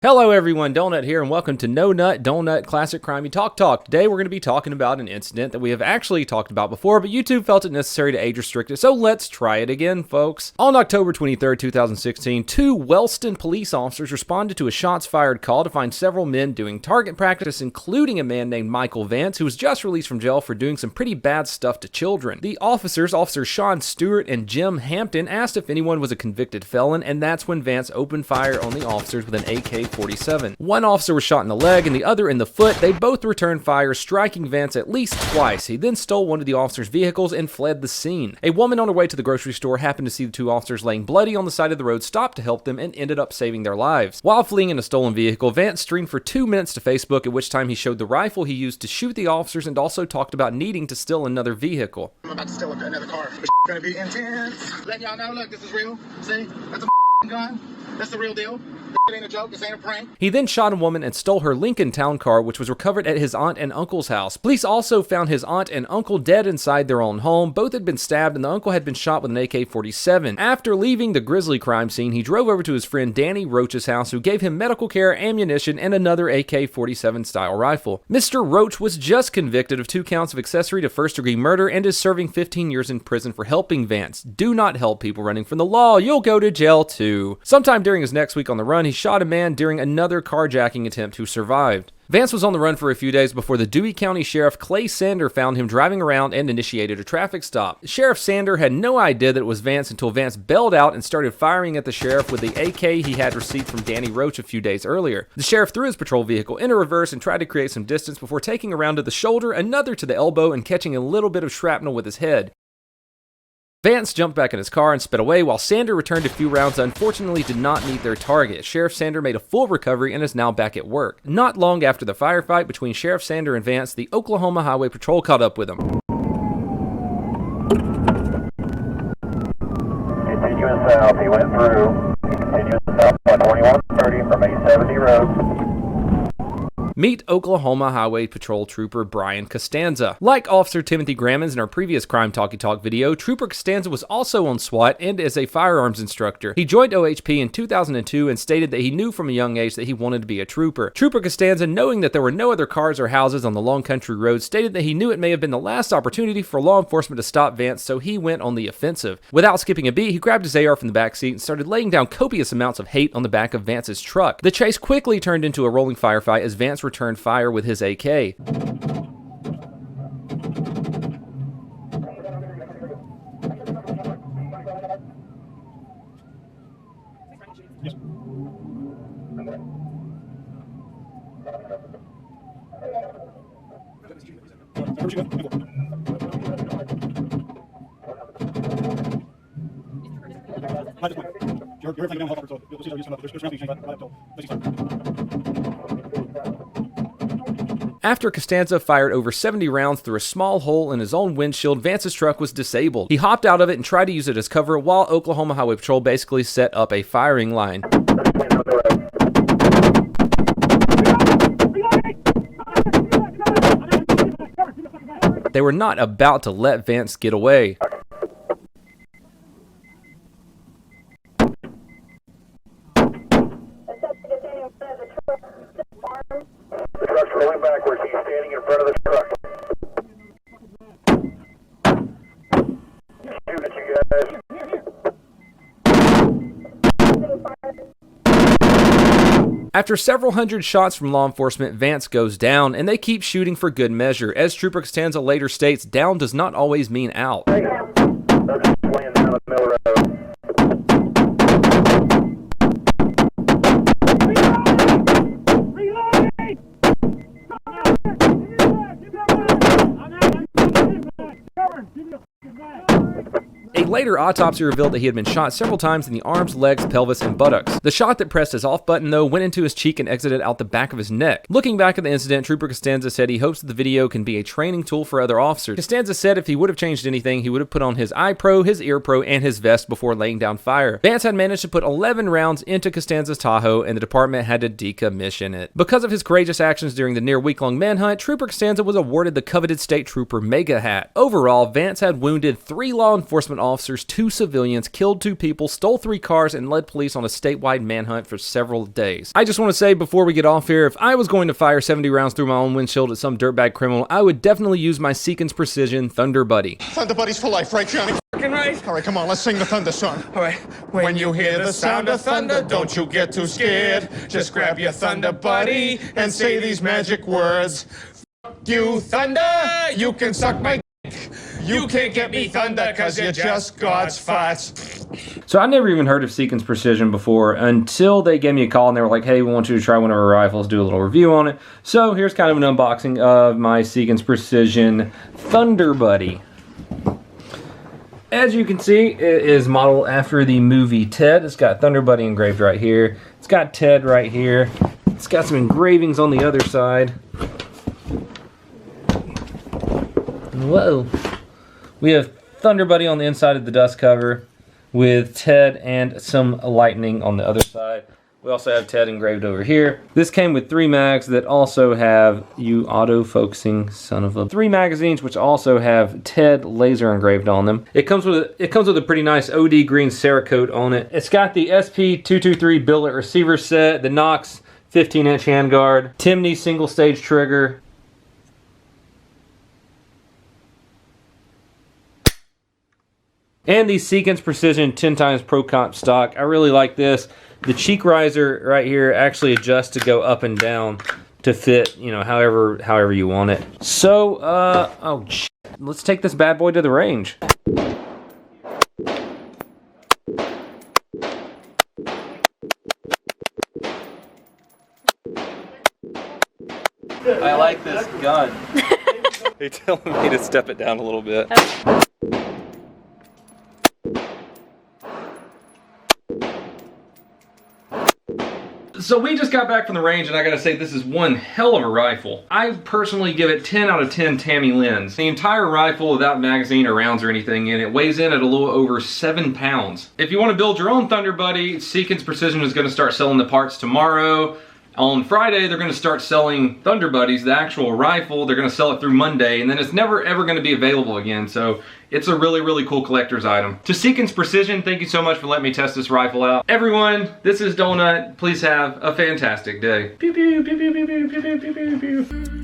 Hello everyone, Donut here, and welcome to No Nut Donut Classic Crimey Talk. Today we're going to be talking about an incident that we have actually talked about before, but YouTube felt it necessary to age restrict it, so let's try it again, folks. On October 23rd, 2016, two Wellston police officers responded to a shots fired call to find several men doing target practice, including a man named Michael Vance, who was just released from jail for doing some pretty bad stuff to children. The officers, Officers Sean Stewart and Jim Hampton, asked if anyone was a convicted felon, and that's when Vance opened fire on the officers with an AK-47. One officer was shot in the leg and the other in the foot. They both returned fire, striking Vance at least twice. He then stole one of the officers' vehicles and fled the scene. A woman on her way to the grocery store happened to see the two officers laying bloody on the side of the road, stopped to help them, and ended up saving their lives. While fleeing in a stolen vehicle, Vance streamed for 2 minutes to Facebook, at which time he showed the rifle he used to shoot the officers and also talked about needing to steal another vehicle. I'm about to steal another car. This gonna be intense. Let y'all know, look, this is real. See? That's a gun. That's the real deal. This ain't a joke. This ain't a prank. He then shot a woman and stole her Lincoln Town car, which was recovered at his aunt and uncle's house. Police also found his aunt and uncle dead inside their own home. Both had been stabbed and the uncle had been shot with an AK-47. After leaving the grisly crime scene, he drove over to his friend Danny Roach's house, who gave him medical care, ammunition, and another AK-47 style rifle. Mr. Roach was just convicted of 2 counts of accessory to first-degree murder and is serving 15 years in prison for helping Vance. Do not help people running from the law. You'll go to jail too. Sometime during his next week on the run, he shot a man during another carjacking attempt who survived. Vance was on the run for a few days before the Dewey County Sheriff Clay Sander found him driving around and initiated a traffic stop. Sheriff Sander had no idea that it was Vance until Vance bailed out and started firing at the sheriff with the AK he had received from Danny Roach a few days earlier. The sheriff threw his patrol vehicle into reverse and tried to create some distance before taking a round to the shoulder, another to the elbow, and catching a little bit of shrapnel with his head. Vance jumped back in his car and sped away, while Sander returned a few rounds that unfortunately did not meet their target. Sheriff Sander made a full recovery and is now back at work. Not long after the firefight between Sheriff Sander and Vance, the Oklahoma Highway Patrol caught up with him. Continuing south, he went through. Continuing south on 2130 from 870 Road. Meet Oklahoma Highway Patrol Trooper Brian Castanza. Like Officer Timothy Grammons in our previous Crime Talkie Talk video, Trooper Castanza was also on SWAT and is a firearms instructor. He joined OHP in 2002 and stated that he knew from a young age that he wanted to be a trooper. Trooper Castanza, knowing that there were no other cars or houses on the long country road, stated that he knew it may have been the last opportunity for law enforcement to stop Vance, so he went on the offensive. Without skipping a beat, he grabbed his AR from the back seat and started laying down copious amounts of hate on the back of Vance's truck. The chase quickly turned into a rolling firefight as Vance returned fire with his AK. After Castanza fired over 70 rounds through a small hole in his own windshield, Vance's truck was disabled. He hopped out of it and tried to use it as cover while Oklahoma Highway Patrol basically set up a firing line. They were not about to let Vance get away. The truck's rolling backwards. He's standing in front of the truck. Shoot at you guys. After several hundred shots from law enforcement, Vance goes down, and they keep shooting for good measure. As Trooper Castanza later states, down does not always mean out. They're just laying down the middle road. A later autopsy revealed that he had been shot several times in the arms, legs, pelvis, and buttocks. The shot that pressed his off button, though, went into his cheek and exited out the back of his neck. Looking back at the incident, Trooper Castanza said he hopes that the video can be a training tool for other officers. Costanza said if he would have changed anything, he would have put on his eye pro, his ear pro, and his vest before laying down fire. Vance had managed to put 11 rounds into Castanza's Tahoe, and the department had to decommission it. Because of his courageous actions during the near week-long manhunt, Trooper Castanza was awarded the coveted State Trooper Mega Hat. Overall, Vance had wounded 3 law enforcement officers officers, 2 civilians, killed 2 people, stole 3 cars, and led police on a statewide manhunt for several days. I just want to say before we get off here, if I was going to fire 70 rounds through my own windshield at some dirtbag criminal, I would definitely use my Seekins Precision Thunder Buddy. Thunder Buddies for life, right, Johnny? Right. All right, come on, let's sing the thunder song. All right. When you hear the sound of thunder, don't you get too scared. Just grab your Thunder Buddy and say these magic words. Fuck you, thunder, you can suck my dick. You can't get me thunder, cause you're just God's farts. So I never even heard of Seekins Precision before until they gave me a call and they were like, hey, we want you to try one of our rifles, do a little review on it. So here's kind of an unboxing of my Seekins Precision Thunder Buddy. As you can see, it is modeled after the movie Ted. It's got Thunder Buddy engraved right here. It's got Ted right here. It's got some engravings on the other side. Whoa. We have Thunder Buddy on the inside of the dust cover with Ted and some lightning on the other side. We also have Ted engraved over here. This came with 3 mags that also have, you auto-focusing son of a... 3 magazines which also have Ted laser engraved on them. It comes with a pretty nice OD green Cerakote on it. It's got the SP223 billet receiver set, the Knox 15-inch handguard, Timney single stage trigger, and the Seekins Precision 10x Pro Comp stock. I really like this. The cheek riser right here actually adjusts to go up and down to fit, you know, however you want it. So, oh shit. Let's take this bad boy to the range. I like this gun. They're telling me to step it down a little bit. So we just got back from the range and I gotta say this is one hell of a rifle. I personally give it 10 out of 10 Tammy Lens. The entire rifle without magazine or rounds or anything in it weighs in at a little over 7 pounds. If you want to build your own Thunder Buddy, Seekins Precision is gonna start selling the parts tomorrow. On Friday, they're going to start selling Thunder Buddies, the actual rifle. They're going to sell it through Monday, and then it's never ever going to be available again. So it's a really, really cool collector's item. To Seekins Precision, thank you so much for letting me test this rifle out. Everyone, this is Donut. Please have a fantastic day. Pew, pew, pew, pew, pew, pew, pew, pew, pew, pew.